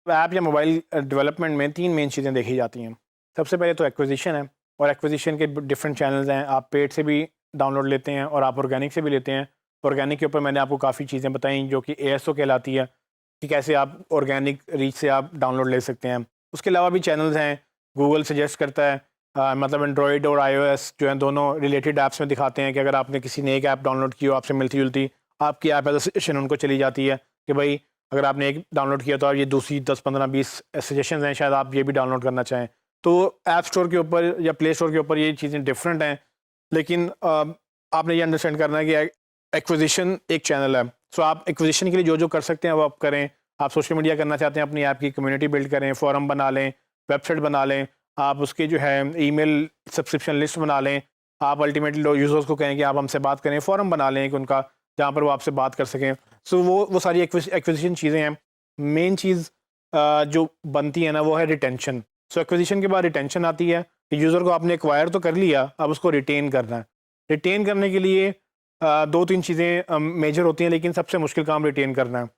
App या mobile development में 3 main चीज़ें देखी जाती हैं। सबसे पहले तो एक्विजिशन है, और एक्विजिशन के डिफरेंट चैनल्स हैं। आप पेड से भी डाउनलोड लेते हैं और आप ऑर्गेनिक से भी लेते हैं। ऑर्गेनिक के ऊपर मैंने आपको काफ़ी चीज़ें बताई जो कि ASO कहलाती है, कि कैसे आप ऑर्गेनिक रीच से आप डाउनलोड ले सकते हैं। उसके अलावा भी चैनल्स हैं, गूगल सजेस्ट करता है, मतलब एंड्रॉयड और iOS जो हैं दोनों रिलेटेड ऐप्स में दिखाते हैं कि अगर आपने किसी ने एक ऐप डाउनलोड की हो आपसे मिलती जुलती, आपकी ऐप एज सजेशन उनको चली जाती है कि भाई अगर आपने एक डाउनलोड किया तो आप ये दूसरी 10 15 20 सजेशंस हैं, शायद आप ये भी डाउनलोड करना चाहें। तो ऐप स्टोर के ऊपर या प्ले स्टोर के ऊपर ये चीज़ें डिफरेंट हैं, लेकिन आपने ये अंडरस्टैंड करना है कि एक्विजिशन एक चैनल है। सो आप एक्विजिशन के लिए जो जो कर सकते हैं वो आप करें। आप सोशल मीडिया करना चाहते हैं, अपनी ऐप की कम्युनिटी बिल्ड करें, फोरम बना लें, वेबसाइट बना लें, आप उसके जो है ईमेल सब्सक्रिप्शन लिस्ट बना लें। आप अल्टीमेटली यूज़र्स को कहें कि आप हमसे बात करें, फोरम बना लें कि उनका, जहाँ पर वो आपसे बात कर सकें। सो वो सारी एक्विजिशन चीज़ें हैं। मेन चीज़ जो बनती है ना वो है रिटेंशन। सो एक्विजिशन के बाद रिटेंशन आती है कि यूज़र को आपने एक्वायर तो कर लिया, अब उसको रिटेन करना है। रिटेन करने के लिए 2-3 चीज़ें मेजर होती हैं, लेकिन सबसे मुश्किल काम रिटेन करना है।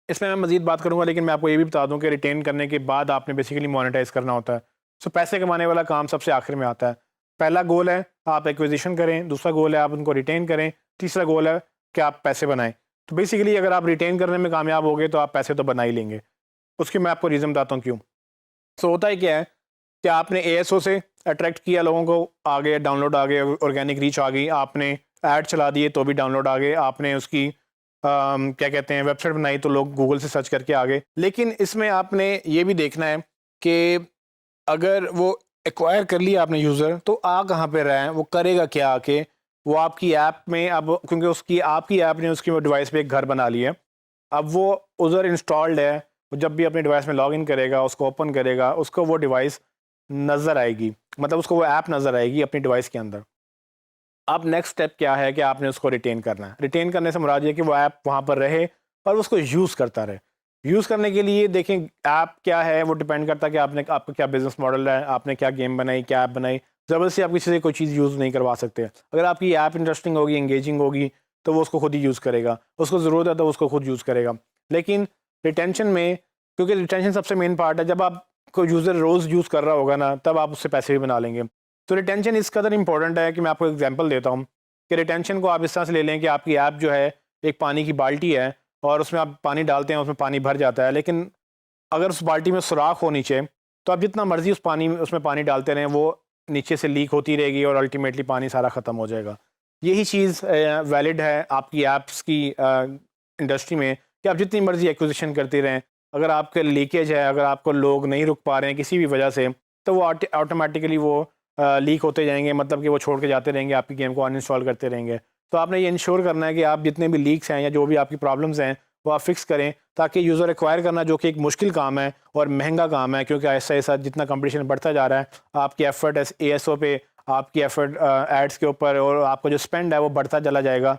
इसमें मैं मज़ीद बात करूँगा, लेकिन मैं आपको ये भी बता दूँ कि रिटेन करने के बाद आपने बेसिकली मोनेटाइज़ करना होता है। सो पैसे कमाने वाला काम सबसे आखिर में आता है। पहला गोल है आप एक्विजिशन करें, दूसरा गोल है आप उनको रिटेन करें, तीसरा गोल है कि आप पैसे बनाएँ। तो बेसिकली अगर आप रिटेन करने में कामयाब हो गए तो आप पैसे तो बना ही लेंगे। उसकी मैं आपको रीज़न बताता हूँ क्यों। सो होता है क्या है कि आपने ASO से अट्रैक्ट किया लोगों को, आ गए डाउनलोड, आ गए ऑर्गेनिक रीच आ गई, आपने ऐड चला दिए तो भी डाउनलोड आ गए, आपने उसकी क्या कहते हैं वेबसाइट बनाई तो लोग गूगल से सर्च करके आ गए। लेकिन इसमें आपने ये भी देखना है कि अगर वो एक्वायर कर लिया आपने यूज़र, तो आ कहाँ पे रहा है, वो करेगा क्या आके, वो आपकी ऐप में अब, क्योंकि उसकी आपकी ऐप ने उसकी डिवाइस पे एक घर बना लिया है। अब वो उधर इंस्टॉल्ड है, वो जब भी अपने डिवाइस में लॉगिन करेगा, उसको ओपन करेगा, उसको वो डिवाइस नज़र आएगी, मतलब उसको वो ऐप नज़र आएगी अपनी डिवाइस के अंदर। अब नेक्स्ट स्टेप क्या है कि आपने उसको रिटेन करना है। रिटेन करने से मुराद ये है कि वो ऐप वहाँ पर रहे और उसको यूज़ करता रहे। यूज़ करने के लिए देखें ऐप क्या है, वो डिपेंड करता है कि आपका क्या बिज़नेस मॉडल है, आपने क्या गेम बनाई, क्या ऐप बनाई। ज़बरदस्ती आप किसी से कोई चीज़ यूज़ नहीं करवा सकते। अगर आपकी ऐप इंटरेस्टिंग होगी, एंगेजिंग होगी, तो वो उसको खुद ही यूज़ करेगा। उसको ज़रूरत है तो उसको खुद यूज़ करेगा। लेकिन रिटेंशन में, क्योंकि रिटेंशन सबसे मेन पार्ट है, जब आप कोई यूज़र रोज़ यूज़ कर रहा होगा ना, तब आप उससे पैसे भी बना लेंगे। तो रिटेंशन इस कदर इंपॉर्टेंट है कि मैं आपको एग्जांपल देता हूँ कि रिटेंशन को आप इस तरह से ले लें कि आपकी ऐप जो है एक पानी की बाल्टी है, और उसमें आप पानी डालते हैं, उसमें पानी भर जाता है, लेकिन अगर उस बाल्टी में सुराख हो नीचे, तो आप जितना मर्जी उस पानी में उसमें पानी डालते रहें, वो नीचे से लीक होती रहेगी और अल्टीमेटली पानी सारा ख़त्म हो जाएगा। यही चीज़ वैलिड है आपकी ऐप्स की इंडस्ट्री में, कि आप जितनी मर्जी एक्विजिशन करते रहें, अगर आपके लीकेज है, अगर आपको लोग नहीं रुक पा रहे हैं किसी भी वजह से, तो वो ऑटोमेटिकली वो लीक होते जाएंगे, मतलब कि वो छोड़ के जाते रहेंगे, आपकी गेम को अनइंस्टॉल करते रहेंगे। तो आपने ये इंश्योर करना है कि आप जितने भी लीक्स हैं या जो भी आपकी प्रॉब्लम्स हैं वो आप फिक्स करें, ताकि यूज़र एक्वायर करना, जो कि एक मुश्किल काम है और महंगा काम है, क्योंकि ऐसा ऐसा जितना कंपटीशन बढ़ता जा रहा है, आपकी एफर्ट ASO पे, आपकी एफर्ट एड्स के ऊपर, और आपका जो स्पेंड है वो बढ़ता चला जाएगा।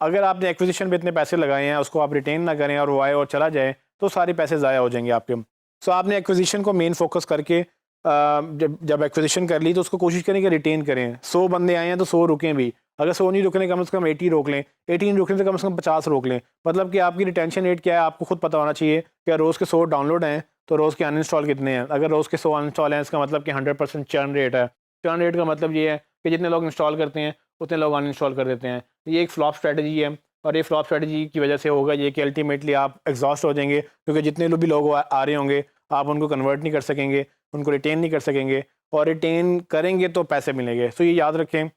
अगर आपने एक्विजिशन पे इतने पैसे लगाए हैं, उसको आप रिटेन ना करें और वो आए और चला जाए, तो सारे पैसे ज़ाया हो जाएंगे आपके। सो आपने एक्विजिशन को मेन फोकस करके जब एक्विजिशन कर ली, तो उसको कोशिश करें कि रिटेन करें। 100 बंदे आए हैं तो 100 रुकें भी, अगर 100 नहीं रुकने, कम से कम 80 रोक लें, 80 नहीं रुकने से कम 50 रोक लें। मतलब कि आपकी रिटेंशन रेट क्या है, आपको खुद पता होना चाहिए कि रोज़ के 100 डाउनलोड हैं तो रोज़ के अनइंस्टॉल कितने हैं। अगर रोज़ के 100 अनइंस्टॉल हैं, इसका मतलब कि 100% चर्न रेट है। चर्न रेट का मतलब ये है कि जितने लोग इंस्टॉल करते हैं उतने लोग अनइंस्टॉल कर देते हैं। ये एक फ्लॉप स्ट्रैटेजी है, और ये फ्लॉप स्ट्रैटेजी की वजह से होगा ये कि अल्टीमेटली आप एग्जॉस्ट हो जाएंगे, क्योंकि जितने भी लोग आ रहे होंगे आप उनको कन्वर्ट नहीं कर सकेंगे, उनको रिटेन नहीं कर सकेंगे, और रिटेन करेंगे तो पैसे मिलेंगे। सो ये याद रखें,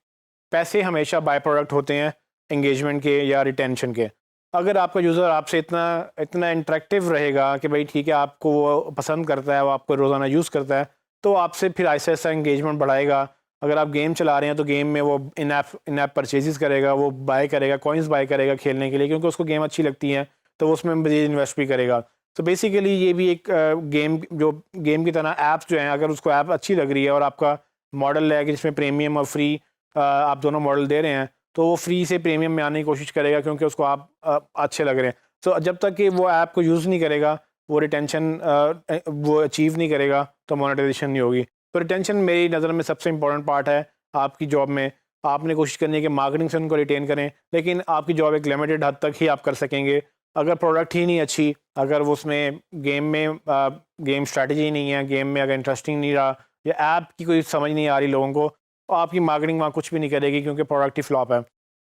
पैसे हमेशा बाय प्रोडक्ट होते हैं एंगेजमेंट के या रिटेंशन के। अगर आपका यूज़र आपसे इतना इतना इंटरेक्टिव रहेगा कि भाई ठीक है, आपको वो पसंद करता है, वो आपको रोज़ाना यूज़ करता है, तो आपसे फिर ऐसा ऐसा एंगेजमेंट बढ़ाएगा। अगर आप गेम चला रहे हैं तो गेम में वो इन ऐप परचेजेस करेगा, वो बाय करेगा, कॉइन्स बाय करेगा खेलने के लिए, क्योंकि उसको गेम अच्छी लगती है, तो वो उसमें मज़ीद इन्वेस्ट भी करेगा। तो बेसिकली ये भी एक गेम की तरह ऐप्स जो हैं, अगर उसको ऐप अच्छी लग रही है और आपका मॉडल है कि जिसमें प्रीमियम और फ्री आप दोनों मॉडल दे रहे हैं, तो वो फ्री से प्रीमियम में आने की कोशिश करेगा, क्योंकि उसको आप अच्छे लग रहे हैं। तो जब तक कि वो ऐप को यूज़ नहीं करेगा, वो रिटेंशन वो अचीव नहीं करेगा, तो मोनेटाइजेशन नहीं होगी। तो रिटेंशन मेरी नज़र में सबसे इंपॉर्टेंट पार्ट है आपकी जॉब में। आपने कोशिश करनी है कि मार्केटिंग से उनको रिटेन करें, लेकिन आपकी जॉब एक लिमिटेड हद तक ही आप कर सकेंगे। अगर प्रोडक्ट ही नहीं अच्छी, अगर वो उसमें गेम स्ट्रैटेजी नहीं है, गेम में अगर इंटरेस्टिंग नहीं रहा या ऐप की कोई समझ नहीं आ रही लोगों को, तो आपकी मार्केटिंग वहाँ कुछ भी नहीं करेगी क्योंकि प्रोडक्ट ही फ्लॉप है।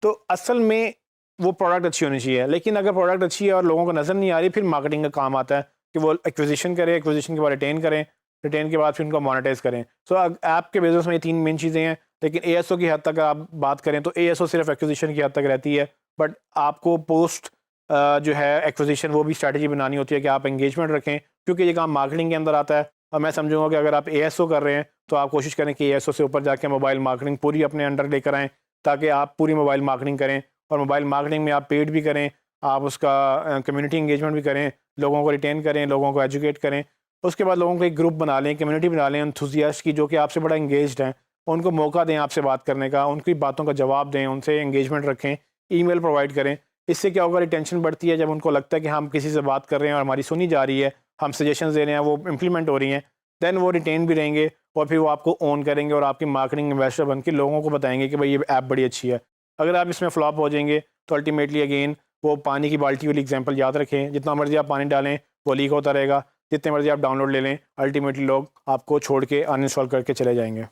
तो असल में वो प्रोडक्ट अच्छी होनी चाहिए, लेकिन अगर प्रोडक्ट अच्छी है और लोगों को नज़र नहीं आ रही, फिर मार्केटिंग का काम आता है कि वो एक्विजिशन करें, एक्विजिशन के बाद रिटेन करें, रिटेन के बाद फिर उनको मोनेटाइज करें। सो ऐप के बिजनेस में ये 3 मेन चीज़ें हैं, लेकिन ASO की हद तक आप बात करें तो ASO सिर्फ एक्विजिशन की हद तक रहती है, बट आपको पोस्ट जो है एक्विजिशन वो भी स्ट्रैटेजी बनानी होती है कि आप एंगेजमेंट रखें, क्योंकि ये काम मार्केटिंग के अंदर आता है। और मैं समझूंगा कि अगर आप ASO कर रहे हैं तो आप कोशिश करें कि ASO से ऊपर जाके मोबाइल मार्केटिंग पूरी अपने अंडर लेकर आएँ, ताकि आप पूरी मोबाइल मार्केटिंग करें, और मोबाइल मार्केटिंग में आप पेड भी करें, आप उसका कम्युनिटी इंगेजमेंट भी करें, लोगों को रिटेन करें, लोगों को एजुकेट करें। उसके बाद लोगों को एक ग्रुप बना लें, कम्युनिटी बना लें एंथुसियास्ट की, जो कि आपसे बड़ा इंगेज्ड हैं, उनको मौका दें आपसे बात करने का, उनकी बातों का जवाब दें, उनसे एंगेजमेंट रखें, ईमेल प्रोवाइड करें। इससे क्या होगा, रिटेंशन बढ़ती है। जब उनको लगता है कि हम किसी से बात कर रहे हैं और हमारी सुनी जा रही है, हम सजेशंस दे रहे हैं, वो इम्प्लीमेंट हो रही हैं, देन वो रिटेन भी रहेंगे और फिर वो आपको ओन करेंगे और आपकी मार्केटिंग इन्वेस्टर बन के लोगों को बताएंगे कि भाई ये ऐप बड़ी अच्छी है। अगर आप इसमें फ्लॉप हो जाएंगे तो अल्टीमेटली अगेन वो पानी की बाल्टी वाली एग्जांपल याद रखें, जितना मर्जी आप पानी डालें वो लीक होता रहेगा, जितने मर्जी आप डाउनलोड ले लें, अल्टीमेटली लोग आपको छोड़ के अनइंस्टॉल करके चले जाएंगे।